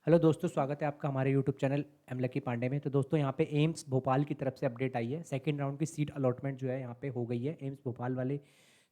Hello दोस्तों, स्वागत है आपका हमारे YouTube channel M Lucky Pandey में। तो दोस्तों यहाँ पे एम्स भोपाल की तरफ से अपडेट आई है। सेकंड राउंड की सीट अलॉटमेंट जो है यहाँ पे हो गई है। एम्स भोपाल वाले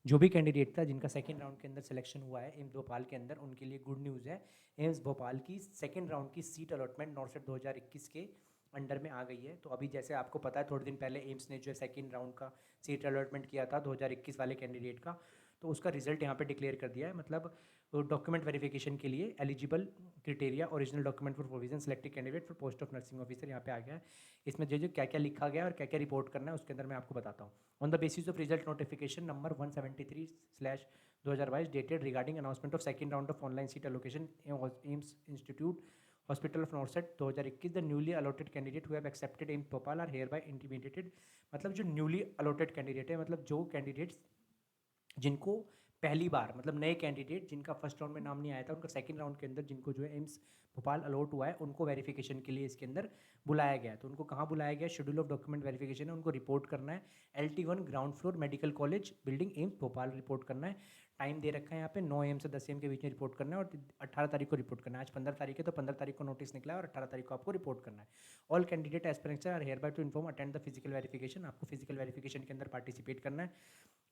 जो भी कैंडिडेट था जिनका सेकंड राउंड के अंदर सिलेक्शन हुआ है एम्स भोपाल के अंदर, उनके लिए गुड न्यूज़ है। एम्स भोपाल की सेकंड राउंड की सीट अलॉटमेंट नॉर्सेट 2021 के अंडर में आ गई है। तो अभी जैसे आपको पता है, थोड़े दिन पहले एम्स ने जो है सेकंड राउंड का सीट अलॉटमेंट किया था 2021 वाले कैंडिडेट का, तो उसका रिजल्ट यहाँ पे डिक्लेयर कर दिया है। मतलब डॉक्यूमेंट वेरिफिकेशन के लिए eligible criteria original document for provision selected candidate for post of nursing officer यहाँ पे आ गया है। इसमें जो जो क्या क्या लिखा गया है और क्या क्या रिपोर्ट करना है उसके अंदर मैं आपको बताता हूँ। On the basis of result notification number 173/2022 dated regarding announcement of second round of online seat allocation AIIMS institute hospital of NORCET 2021 the newly allotted candidate who have accepted AIIMS Bhopal are hereby intimated. मतलब जो newly allotted candidate है, मतलब जो candidates जिनको पहली बार, मतलब नए candidate जिनका फर्स्ट राउंड में नाम नहीं आया था, उनका सेकंड राउंड के अंदर जिनको जो है एम्स भोपाल अलॉट हुआ है उनको वेरिफिकेशन के लिए इसके अंदर बुलाया गया है। तो उनको कहाँ बुलाया गया? शेड्यूल ऑफ डॉक्यूमेंट वेरिफिकेशन है, उनको रिपोर्ट करना है LT1 ground floor medical college building AIIMS Bhopal report करना है। टाइम दे रखा है यहाँ पे 9 AM से 10 AM के बीच में रिपोर्ट करना है और 18 तारीख को रिपोर्ट करना है। आज 15 तारीख है तो 15 तारीख को नोटिस निकला है और 18 तारीख को आपको रिपोर्ट करना है। All candidate aspirants are hereby to inform attend the physical verification. आपको फिजिकल वेरिफिकेशन के अंदर पार्टिसिपेट करना है।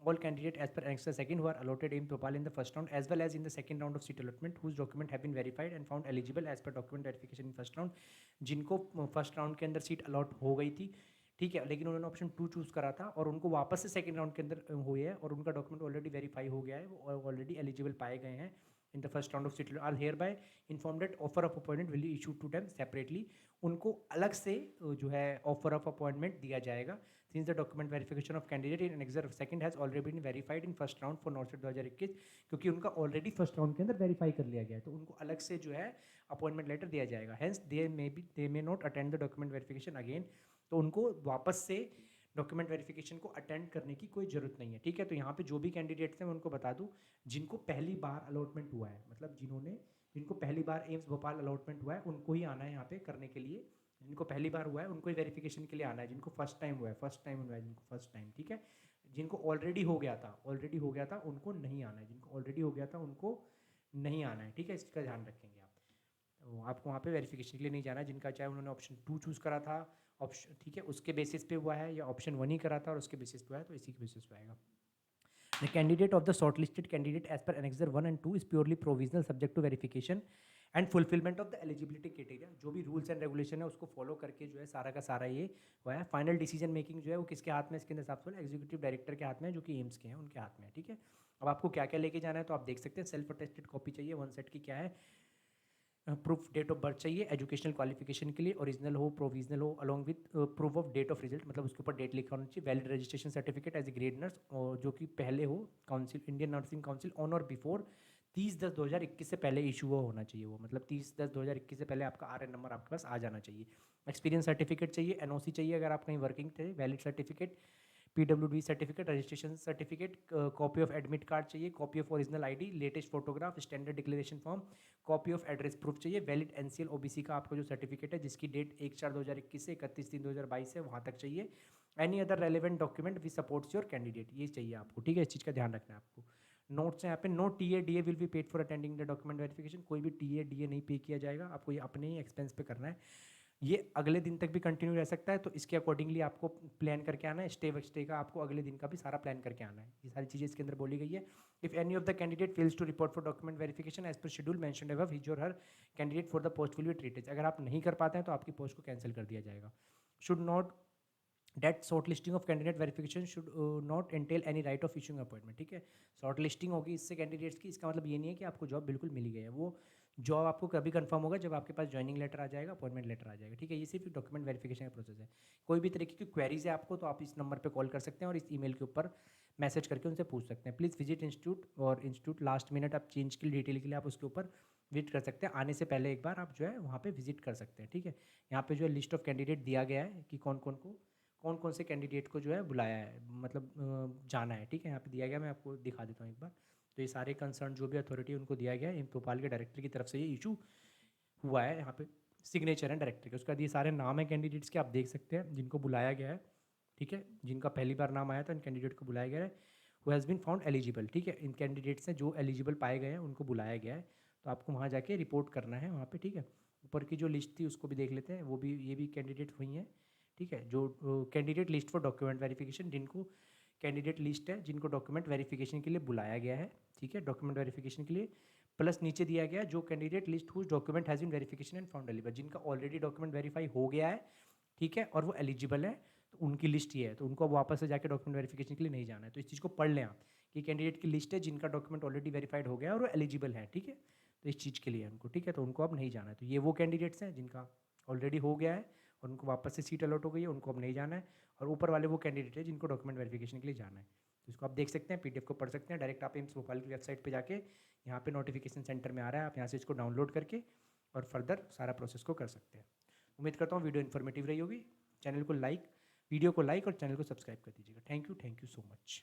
All candidate as per Annexure 2 who are allotted in Bhopal in the first round as well as in the second round of seat allotment whose document have been verified and found eligible as per document verification in first round, जिनको first round के अंदर seat allot हो गई थी, ठीक है, लेकिन उन्होंने ऑप्शन 2 चूज़ करा था और उनको वापस से सेकंड राउंड के अंदर हुई है और उनका डॉक्यूमेंट ऑलरेडी वेरीफाई हो गया है, वो ऑलरेडी एलिजिबल पाए गए हैं in the first round of seat are hereby inform that offer of appointment will issue to them separately. उनको अलग से जो है ऑफर ऑफ अपॉइंटमेंट दिया जाएगा। Since the document verification of candidate in annexure second has already been verified in first round for NORCET 2021, क्योंकि उनका already first round के अंदर वेरीफाई कर लिया गया है, तो उनको अलग से जो है अपॉइंटमेंट लेटर दिया जाएगा। Hence they may not attend the document verification again. तो उनको वापस से डॉक्यूमेंट वेरिफिकेशन को अटेंड करने की कोई ज़रूरत नहीं है, ठीक है। तो यहाँ पे जो भी कैंडिडेट्स हैं मैं उनको बता दूँ, जिनको पहली बार अलॉटमेंट हुआ है, मतलब जिनको पहली बार एम्स भोपाल अलॉटमेंट हुआ है उनको ही आना है यहाँ पे करने के लिए। जिनको पहली बार हुआ है उनको ही वेरिफिकेशन के लिए आना है। जिनको फर्स्ट टाइम हुआ है, जिनको फर्स्ट टाइम, ठीक है। जिनको ऑलरेडी हो गया था उनको नहीं आना है। जिनको ऑलरेडी हो गया था उनको नहीं आना है, ठीक है। इसका ध्यान रखेंगे आप। तो आपको वहाँ पे वेरिफिकेशन के लिए नहीं जाना है। जिनका चाहे उन्होंने ऑप्शन 2 चूज़ करा था, ऑप्शन, ठीक है, उसके बेसिस पे हुआ है, या ऑप्शन 1 ही करा था और उसके बेसिस पे हुआ है, तो इसी के बेसिस पे आएगा। The candidate of the shortlisted candidate as per Annexure 1 and 2 is purely provisional subject to verification and fulfillment of the eligibility criteria। जो भी रूल्स एंड रेगुलेशन है उसको फॉलो करके जो है सारा का सारा ये हुआ है। फाइनल डिसीजन मेकिंग जो है वो किसके हाथ में, इसके हिसाब से एग्जीक्यूटिव डायरेक्टर के हाथ में है, जो कि एम्स के हैं उनके हाथ में है, ठीक है। अब आपको क्या क्या लेके जाना है तो आप देख सकते हैं। सेल्फ अटेस्टेड कॉपी चाहिए 1 सेट की, क्या है, प्रूफ डेट ऑफ बर्थ चाहिए एजुकेशनल क्वालिफिकेशन के लिए, ओरिजिनल हो प्रोविजनल हो, along with proof of date of result, मतलब उसके ऊपर डेट लिखा होना चाहिए। Valid registration certificate as a grade nurse, जो कि पहले हो council, Indian nursing council on और बिफोर 30/10/2021 से पहले इशू होना चाहिए वो, मतलब 30/10/2021 से पहले आपका RN नंबर आपके पास आ जाना चाहिए। एक्सपीरियंस सर्टिफिकेट चाहिए, NOC चाहिए अगर आप कहीं वर्किंग थे, valid certificate, PWD certificate, registration certificate, copy of admit card चाहिए, copy of original ID, latest photograph, standard declaration form, copy of address proof चाहिए, वैलिड NCL OBC का आपका जो सर्टिफिकेट है जिसकी डेट 1/4/2021 से 31/3/2022 है वहाँ तक चाहिए। Any other relevant document we supports your candidate, ये चाहिए आपको, ठीक है। इस चीज़ का ध्यान रखना है आपको। नोट्स हैं यहाँ पे, no TA DA will be paid for attending the document verification. कोई भी TA DA नहीं पे किया जाएगा, आपको ये अपने ही एक्सपेंस पे करना है। ये अगले दिन तक भी कंटिन्यू रह सकता है, तो इसके अकॉर्डिंगली आपको प्लान करके आना है। स्टे का आपको अगले दिन का भी सारा प्लान करके आना है। ये सारी चीज़ें इसके अंदर बोली गई है। If any of the candidate fails to report for document verification as per schedule mentioned above, his or her candidate for the post will be treated. अगर आप नहीं कर पाते हैं तो आपकी पोस्ट को कैंसिल कर दिया जाएगा। Should not date short listing of candidate verification should not entail any right of issuing appointment, ठीक है। शॉर्ट लिस्टिंग होगी इससे कैंडिडेट्स की, इसका मतलब ये नहीं है कि आपको जॉब बिल्कुल मिल ही गई है। वो जॉब आपको कभी कंफर्म होगा जब आपके पास ज्वाइनिंग लेटर आ जाएगा, अपॉइंटमेंट लेटर आ जाएगा, ठीक है। ये सिर्फ डॉक्यूमेंट वेरिफिकेशन का प्रोसेस है। कोई भी तरीके की क्वेरीज है आपको तो आप इस नंबर पर कॉल कर सकते हैं और इस ईमेल के ऊपर मैसेज करके उनसे पूछ सकते हैं। प्लीज़ विजिट इंस्टीट्यूट, और इंस्टीट्यूट लास्ट मिनट आप चेंज की डिटेल के लिए आप उसके ऊपर विजिट कर सकते हैं। आने से पहले एक बार आप जो है वहाँ पे विजिट कर सकते हैं, ठीक है। यहाँ पे जो है लिस्ट ऑफ कैंडिडेट दिया गया है कि कौन कौन से कैंडिडेट को जो है बुलाया है, मतलब जाना है, ठीक है। यहाँ पे दिया गया, मैं आपको दिखा देता हूँ एक बार। तो ये सारे कंसर्न जो भी अथॉरिटी उनको दिया गया है, एम्स भोपाल के डायरेक्टर की तरफ से ये इशू हुआ है। यहाँ पे सिग्नेचर है डायरेक्टर के, उसके बाद ये सारे नाम है कैंडिडेट्स के, आप देख सकते हैं जिनको बुलाया गया है, ठीक है। जिनका पहली बार नाम आया था इन कैंडिडेट को बुलाया गया है। Who has been found eligible, ठीक है। इन कैंडिडेट्स हैं जो एलिजिबल पाए गए हैं उनको बुलाया गया है। तो आपको वहाँ जाके रिपोर्ट करना है वहाँ पे, ठीक है। ऊपर की जो लिस्ट थी उसको भी देख लेते हैं, वो भी ये भी कैंडिडेट हुई हैं, ठीक है। जो candidate list for document verification, जिनको कैंडिडेट लिस्ट है जिनको डॉक्यूमेंट वेरिफिकेशन के लिए बुलाया गया है, ठीक है, डॉक्यूमेंट वेरिफिकेशन के लिए। प्लस नीचे दिया गया जो candidate list whose document has been verification and found eligible, जिनका ऑलरेडी डॉक्यूमेंट वेरीफाई हो गया है, ठीक है, और वो एलिजिबल है, तो उनकी लिस्ट ये है, तो उनको अब वापस से जाके डॉक्यूमेंट वेरिफिकेशन के लिए नहीं जाना है। तो इस चीज़ को पढ़ लें आप कि कैंडिडेट की लिस्ट है जिनका डॉक्यूमेंट ऑलरेडी वेरीफाइड हो गया है और वो एलिजिबल है, ठीक है। तो इस चीज़ के लिए उनको, ठीक है, तो उनको अब नहीं जाना है। तो ये वो कैंडिडेट्स हैं जिनका ऑलरेडी हो गया है और उनको वापस से सीट अलॉट हो गई है, उनको अब नहीं जाना है। और ऊपर वाले वो कैंडिडेट है जिनको डॉक्यूमेंट वेरिफिकेशन के लिए जाना है। तो इसको आप देख सकते हैं, पीडीएफ को पढ़ सकते हैं। डायरेक्ट आप एम्स भोपाल की वेबसाइट पे जाके यहाँ पे नोटिफिकेशन सेंटर में आ रहा है, आप यहाँ से इसको डाउनलोड करके और फर्दर सारा प्रोसेस को कर सकते हैं। उम्मीद करता हूँ वीडियो इन्फॉर्मेटिव रही होगी। चैनल को लाइक, वीडियो को लाइक और चैनल को सब्सक्राइब कर दीजिएगा। Thank you so much.